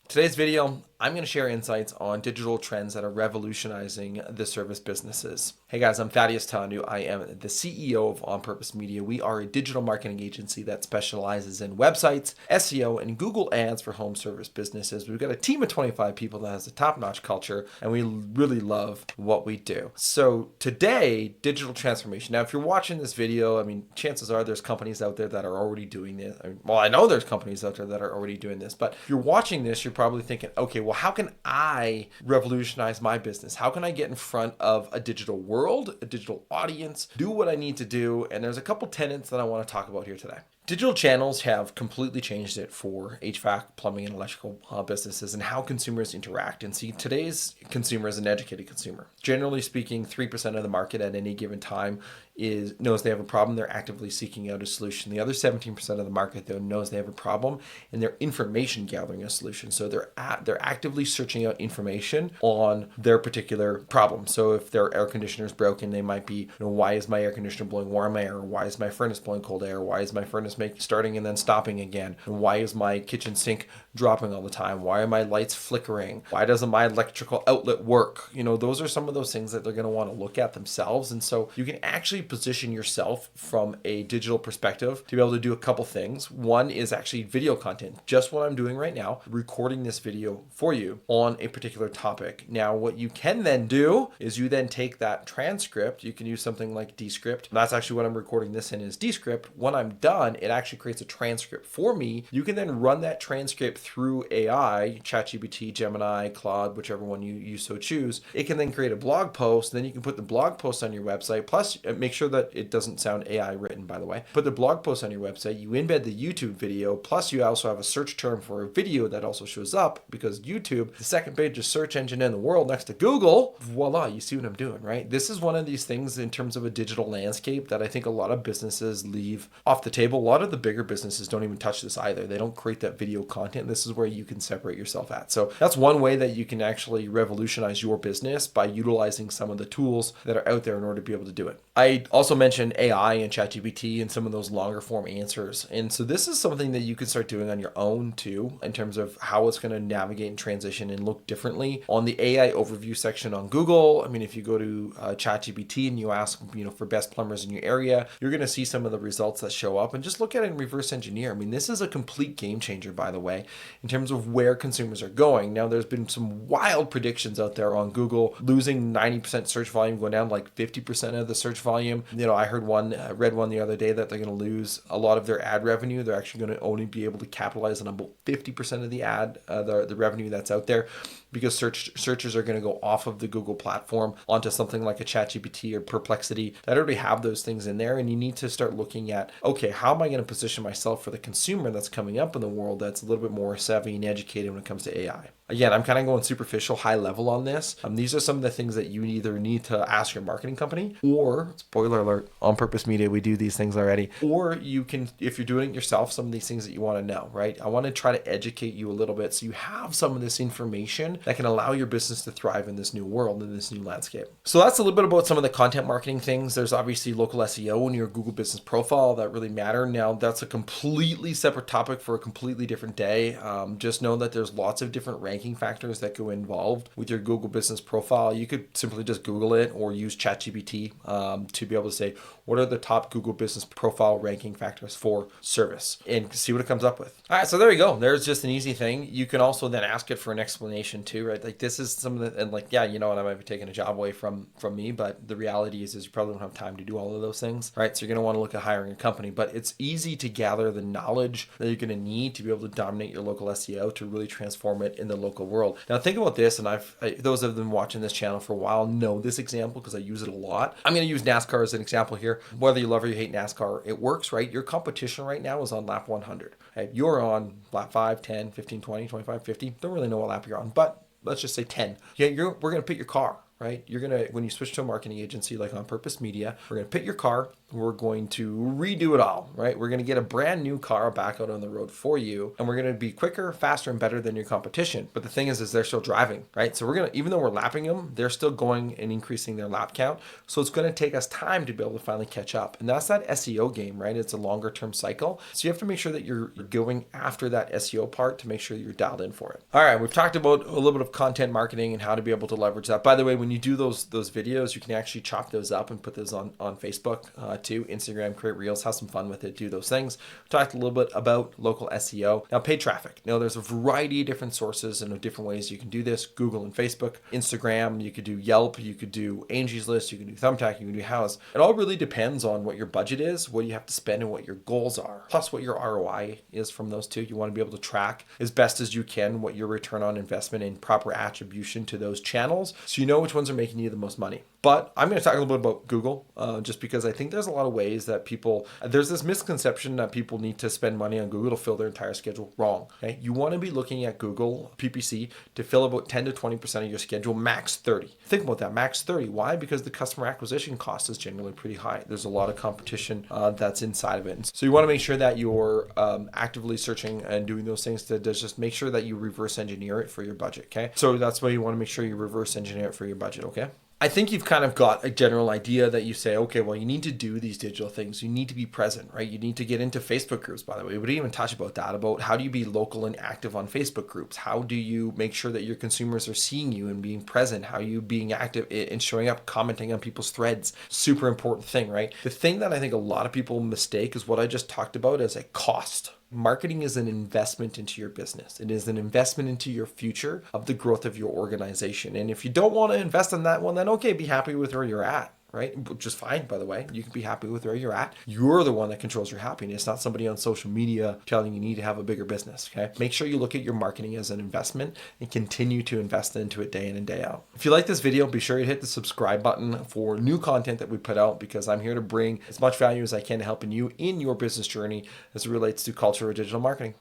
Today's video, I'm going to share insights on digital trends that are revolutionizing the service businesses. Hey guys, I'm Thaddeus Tandu. I am the CEO of On Purpose Media. We are a digital marketing agency that specializes in websites, SEO, and Google ads for home service businesses. We've got a team of 25 people that has a top-notch culture, and we really love what we do. So today, digital transformation. Now, if you're watching this video, chances are there's companies out there that are already doing this. I know there's companies out there that are already doing this, but if you're watching this, you're probably thinking, okay, well, how can I revolutionize my business? How can I get in front of a digital world, a digital audience, do what I need to do? And there's a couple tenets that I want to talk about here today. Digital channels have completely changed it for HVAC, plumbing, and electrical businesses and how consumers interact. And see, today's consumer is an educated consumer. Generally speaking, 3% of the market at any given time knows they have a problem. They're actively seeking out a solution. The other 17% of the market, though, knows they have a problem and they're information gathering a solution. So they're actively searching out information on their particular problem. So if their air conditioner is broken, they might be, why is my air conditioner blowing warm air? Why is my furnace blowing cold air? Why is my furnace starting and then stopping again? And why is my kitchen sink dropping all the time? Why are my lights flickering? Why doesn't my electrical outlet work? Those are some of those things that they're going to want to look at themselves. And so you can actually position yourself from a digital perspective to be able to do a couple things. One is actually video content, just what I'm doing right now, recording this video for you on a particular topic. Now, what you can then do is you then take that transcript. You can use something like Descript. That's actually what I'm recording this in is Descript. When I'm done, it actually creates a transcript for me. You can then run that transcript through AI, ChatGPT, Gemini, Claude, whichever one you so choose. It can then create a blog post. Then you can put the blog post on your website. Plus, make sure that it doesn't sound AI written, by the way. Put the blog post on your website. You embed the YouTube video. Plus, you also have a search term for a video that also shows up because YouTube, the second biggest search engine in the world next to Google. Voila, you see what I'm doing, right? This is one of these things in terms of a digital landscape that I think a lot of businesses leave off the table. A lot of the bigger businesses don't even touch this either. They don't create that video content. This is where you can separate yourself at. So that's one way that you can actually revolutionize your business by utilizing some of the tools that are out there in order to be able to do it. I also mentioned AI and ChatGPT and some of those longer form answers. And so this is something that you can start doing on your own too, in terms of how it's going to navigate and transition and look differently. On the AI overview section on Google, if you go to ChatGPT and you ask, for best plumbers in your area, you're going to see some of the results that show up and just look at it and reverse engineer. This is a complete game changer, by the way, in terms of where consumers are going. Now, there's been some wild predictions out there on Google, losing 90% search volume, going down to like 50% of the search volume. I read one the other day that they're going to lose a lot of their ad revenue. They're actually going to only be able to capitalize on about 50% of the the revenue that's out there, because searchers are going to go off of the Google platform onto something like a ChatGPT or Perplexity that already have those things in there. And you need to start looking at, okay, how am I going to position myself for the consumer that's coming up in the world that's a little bit more savvy and educated when it comes to AI? Again, I'm kind of going superficial, high level on this. These are some of the things that you either need to ask your marketing company, or, spoiler alert, On Purpose Media, we do these things already. Or you can, if you're doing it yourself, some of these things that you want to know, right? I want to try to educate you a little bit so you have some of this information that can allow your business to thrive in this new world, in this new landscape. So that's a little bit about some of the content marketing things. There's obviously local SEO and your Google business profile that really matter. Now, that's a completely separate topic for a completely different day. Just know that there's lots of different ranking factors that go involved with your Google business profile. You could simply just Google it or use ChatGPT to be able to say, what are the top Google business profile ranking factors for service, and see what it comes up with. All right, so there you go. There's just an easy thing. You can also then ask it for an explanation too, right? Like, this is some of the, and like, yeah, I might be taking a job away from me, but the reality is you probably don't have time to do all of those things, right? So you're going to want to look at hiring a company, but it's easy to gather the knowledge that you're going to need to be able to dominate your local SEO to really transform it in the local world. Now think about this, and those of them watching this channel for a while know this example because I use it a lot. I'm going to use NASCAR as an example here. Whether you love or you hate NASCAR, it works, right? Your competition right now is on lap 100. Okay? You're on lap 5, 10, 15, 20, 25, 50. Don't really know what lap you're on, but let's just say 10. Yeah, we're going to put your car right? When you switch to a marketing agency like On Purpose Media, we're gonna pick your car, we're going to redo it all, right? We're gonna get a brand new car back out on the road for you, and we're gonna be quicker, faster, and better than your competition. But the thing is they're still driving, right? So even though we're lapping them, they're still going and increasing their lap count. So it's gonna take us time to be able to finally catch up. And that's that SEO game, right? It's a longer term cycle. So you have to make sure that you're going after that SEO part to make sure you're dialed in for it. All right, we've talked about a little bit of content marketing and how to be able to leverage that. By the way, when you do those videos, you can actually chop those up and put those on Facebook too, Instagram, create reels, have some fun with it, do those things. We talked a little bit about local SEO. Now, paid traffic. Now, there's a variety of different sources and different ways you can do this. Google and Facebook, Instagram, you could do Yelp, you could do Angie's List, you can do Thumbtack, you can do House. It all really depends on what your budget is, what you have to spend, and what your goals are, plus what your ROI is from those two. You want to be able to track as best as you can what your return on investment and proper attribution to those channels, so you know which ones are making you the most money. But I'm going to talk a little bit about Google, just because I think there's a lot of ways that there's this misconception that people need to spend money on Google to fill their entire schedule. Wrong. Okay? You want to be looking at Google PPC to fill about 10 to 20% of your schedule, max 30. Think about that, max 30. Why? Because the customer acquisition cost is generally pretty high. There's a lot of competition that's inside of it. So you want to make sure that you're actively searching and doing those things to just make sure that you reverse engineer it for your budget. Okay? So that's why you want to make sure you reverse engineer it for your budget. Okay? I think you've kind of got a general idea that you say, okay, well, you need to do these digital things. You need to be present, right? You need to get into Facebook groups, by the way. We didn't even touch about that, about how do you be local and active on Facebook groups? How do you make sure that your consumers are seeing you and being present? How are you being active and showing up, commenting on people's threads? Super important thing, right? The thing that I think a lot of people mistake is what I just talked about as a cost. Marketing is an investment into your business. It is an investment into your future of the growth of your organization. And if you don't want to invest in that one, then okay, be happy with where you're at, right? Which is fine, by the way. You can be happy with where you're at. You're the one that controls your happiness, not somebody on social media telling you need to have a bigger business, okay? Make sure you look at your marketing as an investment and continue to invest into it day in and day out. If you like this video, be sure you hit the subscribe button for new content that we put out, because I'm here to bring as much value as I can to helping you in your business journey as it relates to culture or digital marketing.